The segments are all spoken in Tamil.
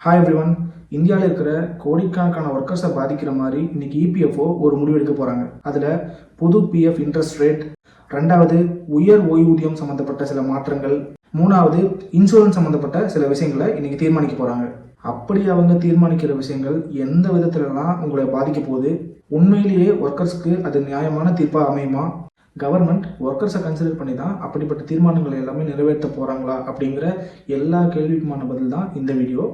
Hi everyone. இந்தியாவில் இருக்கிற கோடிக்கணக்கான ஒர்க்கர்ஸை பாதிக்கிற மாதிரி இன்னைக்கு இபிஎஃப்ஓ ஒரு முடிவு எடுக்க போகிறாங்க. அதில் புது பிஎஃப் இன்ட்ரெஸ்ட் ரேட், ரெண்டாவது உயர் ஓய்வூதியம் சம்மந்தப்பட்ட சில மாற்றங்கள், மூணாவது இன்சூரன்ஸ் சம்மந்தப்பட்ட சில விஷயங்களை இன்னைக்கு தீர்மானிக்க போகிறாங்க. அப்படி அவங்க தீர்மானிக்கிற விஷயங்கள் எந்த விதத்துலலாம் உங்களை பாதிக்க போகுது, உண்மையிலேயே ஒர்க்கர்ஸ்க்கு அது நியாயமான தீர்ப்பாக அமையுமா, கவர்மெண்ட் ஒர்க்கர்ஸை கன்சிடர் பண்ணி தான் அப்படிப்பட்ட தீர்மானங்களை எல்லாமே நிறைவேற்ற போகிறாங்களா அப்படிங்கிற எல்லா கேள்விக்குமான பதில் தான் இந்த வீடியோ.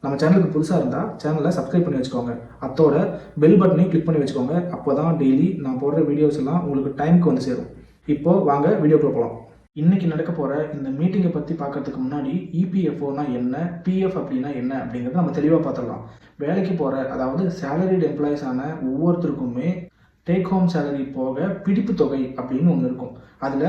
நம்ம சேனலுக்கு புதுசாக இருந்தால் சேனலை சப்ஸ்கிரைப் பண்ணி வச்சுக்கோங்க, அத்தோட பெல் பட்டனையும் கிளிக் பண்ணி வச்சுக்கோங்க. அப்போ தான் டெய்லி நான் போடுற வீடியோஸ் எல்லாம் உங்களுக்கு டைமுக்கு வந்து சேரும். இப்போது வாங்க வீடியோக்குள்ள போகலாம். இன்றைக்கி நடக்க போகிற இந்த மீட்டிங்கை பற்றி பார்க்கறதுக்கு முன்னாடி இபிஎஃப்ஓனா என்ன, பிஎஃப் அப்படின்னா என்ன அப்படிங்கிறத நம்ம தெளிவாக பார்த்துடலாம். வேலைக்கு போகிற, அதாவது சேலரிடு எம்ப்ளாயிஸான ஒவ்வொருத்தருக்குமே டேக் ஹோம் சேலரி போக பிடிப்பு தொகை அப்படின்னு ஒன்று இருக்கும். அதில்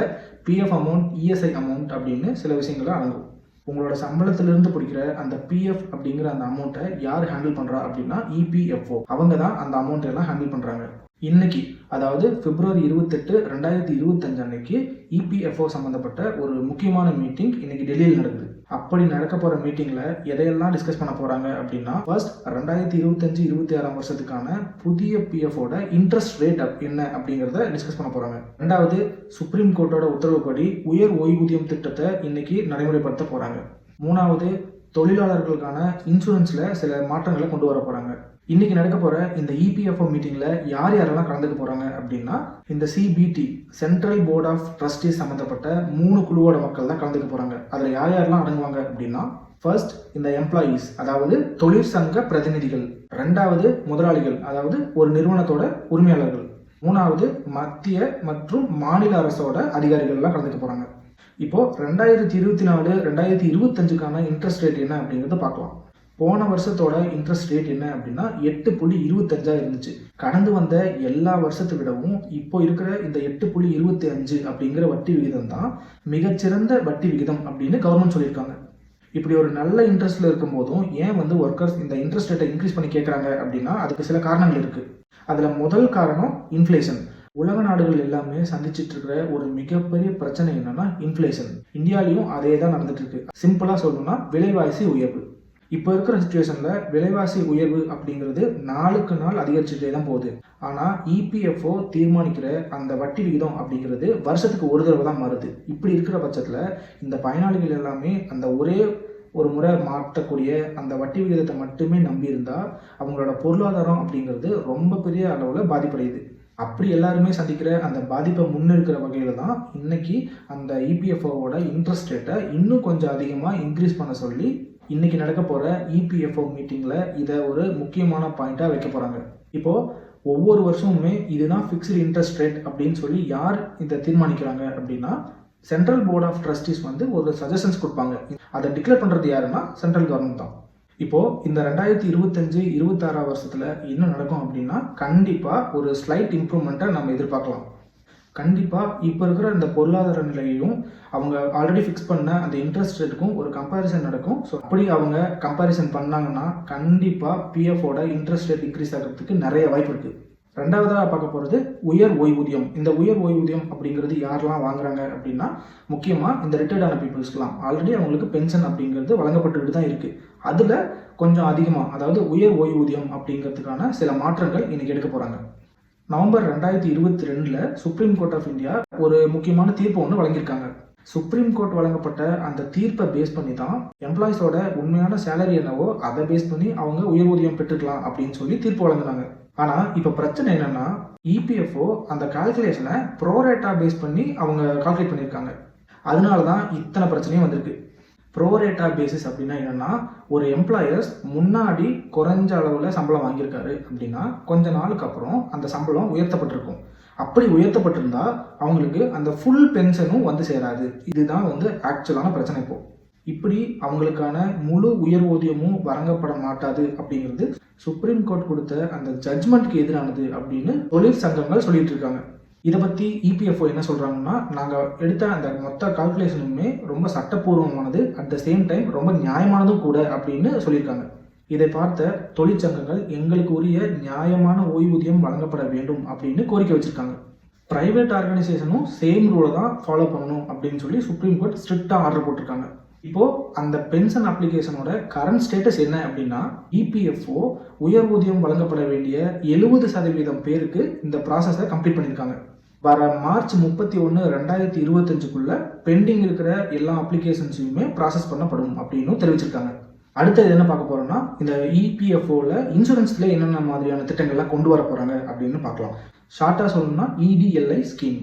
பிஎஃப் அமௌண்ட், இஎஸ்ஐ அமௌண்ட் அப்படின்னு சில விஷயங்களை அடங்கும். உங்களோட சம்பளத்திலிருந்து பிடிக்கிற அந்த பிஎஃப் அப்படிங்கிற அந்த அமௌண்ட்டை யார் ஹேண்டில் பண்ணுறா அப்படின்னா இபிஎஃப்ஓ. அவங்க தான் அந்த அமௌண்ட் எல்லாம் ஹேண்டில் பண்ணுறாங்க. இன்னைக்கு, அதாவது பிப்ரவரி 28, 2025 அன்னைக்கு இபிஎஃப்ஓ சம்மந்தப்பட்ட ஒரு முக்கியமான மீட்டிங் இன்னைக்கு டெல்லியில் நடக்குது. அப்படி நடக்க போகிற மீட்டிங்கில் எதையெல்லாம் டிஸ்கஸ் பண்ண போகிறாங்க அப்படின்னா, ஃபர்ஸ்ட் 2025-26 வருஷத்துக்கான புதிய பிஎஃப்ஓட இன்ட்ரெஸ்ட் ரேட் என்ன அப்படிங்கிறத டிஸ்கஸ் பண்ண போகிறாங்க. ரெண்டாவது, சுப்ரீம் கோர்ட்டோட உத்தரவுப்படி உயர் ஓய்வூதியம் திட்டத்தை இன்னைக்கு நடைமுறைப்படுத்த போகிறாங்க. மூணாவது, தொழிலாளர்களுக்கான இன்சூரன்ஸில் சில மாற்றங்களை கொண்டு வர போகிறாங்க. இன்னைக்கு நடக்க போகிற இந்த இபிஎஃப்ஓ மீட்டிங்கில் யார் யாரெல்லாம் கலந்துக்க போகிறாங்க அப்படின்னா, இந்த CBT, central board of trustees சம்மந்தப்பட்ட 3 குழுவோட மக்கள் தான் கலந்துக்க போகிறாங்க. அதில் யார் யாரெல்லாம் அடங்குவாங்க அப்படின்னா, ஃபர்ஸ்ட் இந்த எம்ப்ளாயீஸ், அதாவது தொழிற்சங்க பிரதிநிதிகள். ரெண்டாவது முதலாளிகள், அதாவது ஒரு நிறுவனத்தோட உரிமையாளர்கள். மூணாவது மத்திய மற்றும் மாநில அரசோட அதிகாரிகள்லாம் கலந்துக்க போகிறாங்க. இப்போ 2024, 2025க்கான இன்ட்ரெஸ்ட் ரேட் என்ன அப்படிங்கிறத பார்க்கலாம். போன வருஷத்தோட இன்ட்ரெஸ்ட் ரேட் என்ன அப்படின்னா 8.25 இருந்துச்சு. கடந்து வந்த எல்லா வருஷத்தை விடவும் இப்போ இருக்கிற இந்த 8.25 அப்படிங்கிற வட்டி விகிதம் தான் மிகச்சிறந்த வட்டி விகிதம் அப்படின்னு கவர்மெண்ட் சொல்லியிருக்காங்க. இப்படி ஒரு நல்ல இன்ட்ரெஸ்ட்ல இருக்கும் போதும் ஏன் ஒர்க்கர்ஸ் இந்த இன்ட்ரெஸ்ட் ரேட்டை இன்க்ரீஸ் பண்ணி கேட்குறாங்க அப்படின்னா, அதுக்கு சில காரணங்கள் இருக்கு. அதுல முதல் காரணம் இன்ஃப்ளேஷன். உலக நாடுகள் எல்லாமே சந்திச்சுட்டு இருக்கிற ஒரு மிகப்பெரிய பிரச்சனை என்னன்னா இன்ஃப்ளேஷன். இந்தியாலையும் அதே தான் நடந்துட்டு இருக்கு. சிம்பிளா சொல்லணும்னா விலைவாசி உயர்வு. இப்போ இருக்கிற சுச்சுவேஷன்ல விலைவாசி உயர்வு அப்படிங்கிறது நாளுக்கு நாள் அதிகரிச்சுட்டே தான் போகுது. ஆனா இபிஎஃப்ஓ தீர்மானிக்கிற அந்த வட்டி விகிதம் அப்படிங்கிறது வருஷத்துக்கு ஒரு தடவை தான் மாறுது. இப்படி இருக்கிற பட்சத்துல இந்த பயனாளிகள் எல்லாமே அந்த ஒரே ஒரு முறை மாற்றக்கூடிய அந்த வட்டி விகிதத்தை மட்டுமே நம்பி இருந்தா அவங்களோட பொருளாதாரம் அப்படிங்கிறது ரொம்ப பெரிய அளவுல பாதிப்படையுது. அப்படி எல்லாருமே சந்திக்கிற அந்த பாதிப்பை முன்னெடுக்கிற வகையில தான் இன்னைக்கு அந்த இபிஎஃப்ஓவோட இன்ட்ரெஸ்ட் ரேட்டை இன்னும் கொஞ்சம் அதிகமாக இன்க்ரீஸ் பண்ண சொல்லி இன்னைக்கு நடக்க போகிற இபிஎஃப்ஓ மீட்டிங்கில் இதை ஒரு முக்கியமான பாயிண்டாக வைக்க போகிறாங்க. இப்போது ஒவ்வொரு வருஷமுமே இதுதான் ஃபிக்ஸ்டு இன்ட்ரெஸ்ட் ரேட் அப்படின்னு சொல்லி யார் இதை தீர்மானிக்கிறாங்க அப்படின்னா, சென்ட்ரல் போர்ட் ஆஃப் ட்ரஸ்டீஸ் ஒரு சஜஷன்ஸ் கொடுப்பாங்க. அதை டிக்ளேர் பண்ணுறது யாருன்னா சென்ட்ரல் கவர்மெண்ட் தான். இப்போது இந்த 2025-26 வருஷத்தில் என்ன நடக்கும் அப்படின்னா, கண்டிப்பாக ஒரு ஸ்லைட் இம்ப்ரூவ்மெண்ட்டை நம்ம எதிர்பார்க்கலாம். கண்டிப்பாக இப்போ இருக்கிற இந்த பொருளாதார நிலையையும் அவங்க ஆல்ரெடி ஃபிக்ஸ் பண்ண அந்த இன்ட்ரெஸ்ட் ரேட்டுக்கும் ஒரு கம்பேரிசன் நடக்கும். ஸோ அப்படி அவங்க கம்பேரிசன் பண்ணாங்கன்னா கண்டிப்பாக பிஎஃப்ஓட இன்ட்ரெஸ்ட் ரேட் இன்க்ரீஸ் ஆகிறதுக்கு நிறைய வாய்ப்பு இருக்குது. ரெண்டாவதாக பார்க்க போகிறது உயர் ஓய்வூதியம். இந்த உயர் ஓய்வூதியம் அப்படிங்கிறது யாரெல்லாம் வாங்குறாங்க அப்படின்னா, முக்கியமாக இந்த ரிட்டையர்டான பீப்புள்ஸ்க்குலாம் ஆல்ரெடி அவங்களுக்கு பென்ஷன் அப்படிங்கிறது வழங்கப்பட்டுக்கிட்டு தான் இருக்குது. அதில் கொஞ்சம் அதிகமாக, அதாவது உயர் ஓய்வூதியம் அப்படிங்கிறதுக்கான சில மாற்றங்கள் இன்னைக்கு எடுக்க போகிறாங்க. November 2022 supreme court of India ஒரு முக்கியமான தீர்ப்பு ஒன்று வழங்கியிருக்காங்க. சுப்ரீம் கோர்ட் வழங்கப்பட்ட அந்த தீர்ப்பை பேஸ் பண்ணி தான் எம்ப்ளாயிஸோட உண்மையான சேலரி என்னவோ அதை பேஸ் பண்ணி அவங்க உயர் ஊதியம் பெற்றுக்கலாம் அப்படின்னு சொல்லி தீர்ப்பு வழங்கினாங்க. ஆனால் இப்போ பிரச்சனை என்னன்னா, இபிஎஃப்ஓ அந்த கால்குலேஷனை ப்ரோரேட்டா பேஸ் பண்ணி அவங்க கால்குலேட் பண்ணியிருக்காங்க. அதனால தான் இத்தனை பிரச்சனையும் வந்திருக்கு. ப்ரோரேட்டா பேசிஸ் அப்படின்னா என்னன்னா, ஒரு எம்ப்ளாயர்ஸ் முன்னாடி குறைஞ்ச அளவில் சம்பளம் வாங்கியிருக்காரு அப்படின்னா கொஞ்ச நாளுக்கு அப்புறம் அந்த சம்பளம் உயர்த்தப்பட்டிருக்கும். அப்படி உயர்த்தப்பட்டிருந்தா அவங்களுக்கு அந்த ஃபுல் பென்ஷனும் சேராது. இதுதான் ஆக்சுவலான பிரச்சனை. இப்படி அவங்களுக்கான முழு உயர் ஊதியமும் வழங்கப்பட மாட்டாது அப்படிங்கிறது சுப்ரீம் கோர்ட் கொடுத்த அந்த ஜட்ஜ்மெண்ட்க்கு எதிரானது அப்படின்னு தொழிற்சங்கங்கள் சொல்லிட்டு இருக்காங்க. இதை பற்றி இபிஎஃப்ஓ என்ன சொல்கிறாங்கன்னா, நாங்கள் எடுத்த அந்த மொத்த கால்குலேஷனுமே ரொம்ப சட்டப்பூர்வமானது, அட் த சேம் டைம் ரொம்ப நியாயமானதும் கூட அப்படின்னு சொல்லியிருக்காங்க. இதை பார்த்த தொழிற்சங்கங்கள் எங்களுக்கு உரிய நியாயமான ஓய்வூதியம் வழங்கப்பட வேண்டும் அப்படின்னு கோரிக்கை வச்சுருக்காங்க. ப்ரைவேட் ஆர்கனைசேஷனும் சேம் ரூலை தான் ஃபாலோ பண்ணணும் அப்படின்னு சொல்லி சுப்ரீம் கோர்ட் ஸ்ட்ரிக்டாக ஆர்டர் போட்டிருக்காங்க. இப்போது அந்த பென்ஷன் அப்ளிகேஷனோட கரண்ட் ஸ்டேட்டஸ் என்ன அப்படின்னா, இபிஎஃப்ஓ உயர் ஊதியம் வழங்கப்பட வேண்டிய 70% பேருக்கு இந்த ப்ராசஸை கம்ப்ளீட் பண்ணியிருக்காங்க. வர மார்ச் 31, 2025 பெண்டிங் இருக்கிற எல்லா அப்ளிகேஷன்ஸையுமே ப்ராசஸ் பண்ணப்படும் அப்படின்னு தெரிவிச்சிருக்காங்க. அடுத்தது என்ன பார்க்க போகிறோம்னா, இந்த இபிஎஃப்ஓவில் இன்சூரன்ஸில் என்னென்ன மாதிரியான திட்டங்கள்லாம் கொண்டு வர போகிறாங்க அப்படின்னு பார்க்கலாம். ஷார்ட்டாக சொல்லணும்னா இடிஎல்ஐ ஸ்கீம்.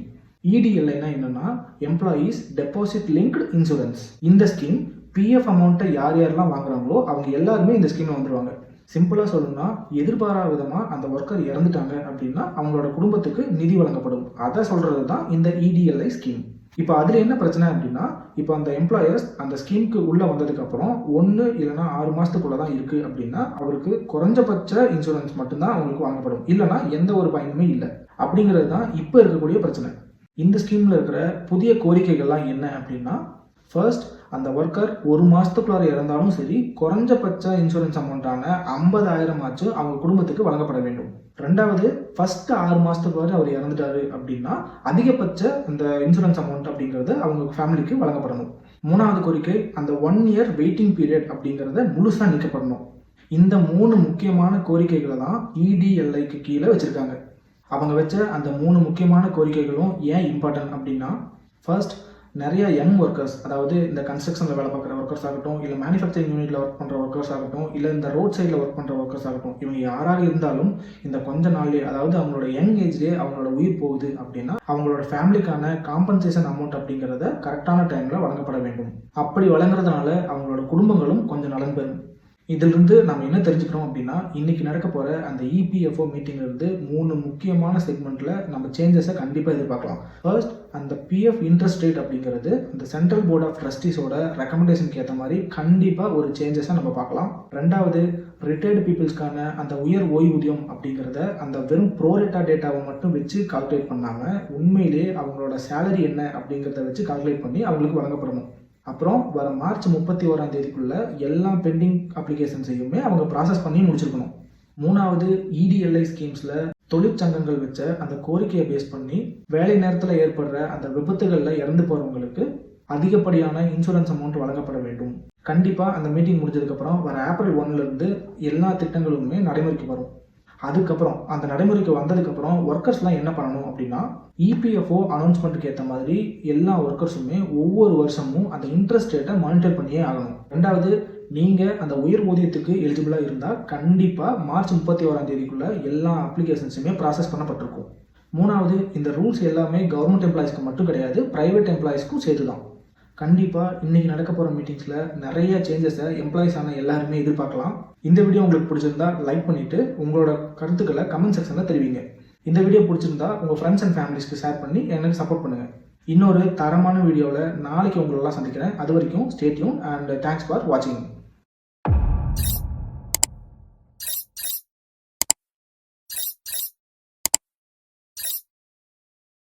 இடிஎல்ஐனா என்னன்னா, எம்ப்ளாயீஸ் டெபாசிட் லிங்க்டு இன்சூரன்ஸ். இந்த ஸ்கீம் பிஎஃப் அமௌண்ட்டை யார் யாரெல்லாம் வாங்குறாங்களோ அவங்க எல்லாருமே இந்த ஸ்கீமில் வந்துடுவாங்க. சிம்பிளாக சொல்லணும்னா, எதிர்பாராத விதமாக அந்த ஒர்க்கர் இறந்துட்டாங்க அப்படின்னா அவங்களோட குடும்பத்துக்கு நிதி வழங்கப்படும். அதை சொல்கிறது தான் இந்த இடிஎல்ஐ ஸ்கீம். இப்போ அதில் என்ன பிரச்சனை அப்படின்னா, இப்போ அந்த எம்ப்ளாயர்ஸ் அந்த ஸ்கீமுக்கு உள்ளே வந்ததுக்கப்புறம் 1 இல்லைனா 6 மாதத்துக்குள்ளே தான் இருக்குது அப்படின்னா அவருக்கு குறைஞ்சபட்ச இன்சூரன்ஸ் மட்டும்தான் அவங்களுக்கு வழங்கப்படும். இல்லைனா எந்த ஒரு பயனுமே இல்லை. அப்படிங்கிறது தான் இப்போ இருக்கக்கூடிய பிரச்சனை. இந்த ஸ்கீமில் இருக்கிற புதிய கோரிக்கைகள்லாம் என்ன அப்படின்னா, ஃபர்ஸ்ட் அந்த ஒர்க்கர் 1 மாதத்துக்குள்ளார இறந்தாலும் சரி குறைஞ்சபட்ச இன்சூரன்ஸ் அமௌண்ட்டான 50,000 ஆச்சு அவங்க குடும்பத்துக்கு வழங்கப்பட வேண்டும். ரெண்டாவது, ஃபர்ஸ்ட் 6 மாதத்துக்குள்ளார அவர் இறந்துட்டாரு அப்படின்னா அதிகபட்ச அந்த இன்சூரன்ஸ் அமௌண்ட் அப்படிங்கிறது அவங்க ஃபேமிலிக்கு வழங்கப்படணும். மூணாவது கோரிக்கை, அந்த 1 இயர் வெயிட்டிங் பீரியட் அப்படிங்கிறத முழுசாக நீக்கப்படணும். இந்த 3 முக்கியமான கோரிக்கைகளை தான் இடிஎல்ஐக்கு கீழே வச்சுருக்காங்க. அவங்க வச்ச அந்த 3 முக்கியமான கோரிக்கைகளும் ஏன் இம்பார்ட்டன்ட் அப்படின்னா, ஃபர்ஸ்ட் நிறைய யங் ஒர்க்கர்ஸ், அதாவது இந்த கன்ஸ்ட்ரக்ஷனில் வேலை பார்க்குற ஒர்க்கர்ஸ் ஆகட்டும், இல்லை மேனுஃபேக்சரிங் யூனிட்டில் ஒர்க் பண்ணுற ஒர்க்கர்ஸ் ஆகட்டும், இல்லை இந்த ரோட் சைடில் ஒர்க் பண்ணுற ஒர்க்கர்ஸ் ஆகட்டும், இவங்க யாராக இருந்தாலும் இந்த கொஞ்ச நாள்லேயே, அதாவது அவங்களோட யங் ஏஜ்லேயே அவங்களோட உயிர் போகுது அப்படின்னா அவங்களோட ஃபேமிலிக்கான காம்பன்சேஷன் அமௌண்ட் அப்படிங்கிறத கரெக்டான டைமில் வழங்கப்பட வேண்டும். அப்படி வழங்குறதுனால அவங்களோட குடும்பங்களும் கொஞ்சம் நலன் பெறும். இதிலிருந்து நம்ம என்ன தெரிஞ்சுக்கிறோம் அப்படின்னா, இன்னைக்கு நடக்க போகிற அந்த இபிஎஃப்ஓ மீட்டிங்லேருந்து 3 முக்கியமான செக்மெண்ட்டில் நம்ம சேஞ்சஸை கண்டிப்பாக எதிர்பார்க்கலாம். ஃபர்ஸ்ட், அந்த பிஎஃப் இன்ட்ரெஸ்ட் ரேட் அப்படிங்கிறது அந்த சென்ட்ரல் போர்ட் ஆஃப் ட்ரஸ்டீஸோட ரெக்கமெண்டேஷனுக்கு ஏற்ற மாதிரி கண்டிப்பாக ஒரு சேஞ்சஸை நம்ம பார்க்கலாம். ரெண்டாவது, ரிட்டையர்டு பீப்புள்ஸ்க்கான அந்த உயர் ஓய்வூதியம் அப்படிங்கிறத அந்த வெறும் ப்ரோரேட்டா டேட்டாவை மட்டும் வச்சு கால்குலேட் பண்ணாமல் உண்மையிலேயே அவங்களோட சேலரி என்ன அப்படிங்கிறத வச்சு கால்குலேட் பண்ணி அவங்களுக்கு வழங்கப்படணும். அப்புறம் வர மார்ச் 31 எல்லா பெண்டிங் அப்ளிகேஷன்ஸையுமே அவங்க ப்ராசஸ் பண்ணி முடிச்சிருக்கணும். மூணாவது, இடிஎல்ஐ ஸ்கீம்ஸில் தொழிற்சங்கங்கள் வச்ச அந்த கோரிக்கையை பேஸ் பண்ணி வேலை நேரத்தில் ஏற்படுற அந்த விபத்துகளில் இறந்து போகிறவங்களுக்கு அதிகப்படியான இன்சூரன்ஸ் அமௌண்ட் வழங்கப்பட வேண்டும். கண்டிப்பாக அந்த மீட்டிங் முடிஞ்சதுக்கப்புறம் வர ஏப்ரல் 1 எல்லா திட்டங்களுமே நடைமுறைக்கு வரும். அதுக்கப்புறம் அந்த நடைமுறைக்கு வந்ததுக்கப்புறம் ஒர்க்கர்ஸ்லாம் என்ன பண்ணணும் அப்படின்னா, இபிஎஃப்ஓ அனௌன்ஸ்மெண்ட்டுக்கு ஏற்ற மாதிரி எல்லா ஒர்க்கர்ஸுமே ஒவ்வொரு வருஷமும் அந்த இன்ட்ரெஸ்ட் ரேட்டை மானிட்டர் பண்ணியே ஆகணும். ரெண்டாவது, நீங்கள் அந்த உயர் ஊதியத்துக்கு எலிஜிபிளாக இருந்தால் கண்டிப்பாக மார்ச் 31 எல்லா அப்ளிகேஷன்ஸுமே ப்ராசஸ் பண்ணப்பட்டிருக்கும். மூணாவது, இந்த ரூல்ஸ் எல்லாமே கவர்மெண்ட் எம்ப்ளாயிஸ்க்கு மட்டும் கிடையாது, ப்ரைவேட் எம்ப்ளாயிஸ்க்கும் சேர்த்து தான். கண்டிப்பாக இன்றைக்கி நடக்க போகிற மீட்டிங்ஸில் நிறைய சேஞ்சஸை எம்ப்ளாயிஸான எல்லாருமே எதிர்பார்க்கலாம். இந்த வீடியோ உங்களுக்கு பிடிச்சிருந்தா லைக் பண்ணிவிட்டு உங்களோட கருத்துக்களை கமெண்ட் செக்ஷனில் தெரிவிங்க. இந்த வீடியோ பிடிச்சிருந்தா உங்கள் ஃப்ரெண்ட்ஸ் அண்ட் ஃபேமிலிஸ்க்கு ஷேர் பண்ணி எனக்கு சப்போர்ட் பண்ணுங்கள். இன்னொரு தரமான வீடியோவில் நாளைக்கு உங்களெல்லாம் சந்திக்கிறேன். அது வரைக்கும் stay tune and thanks for வாட்சிங்.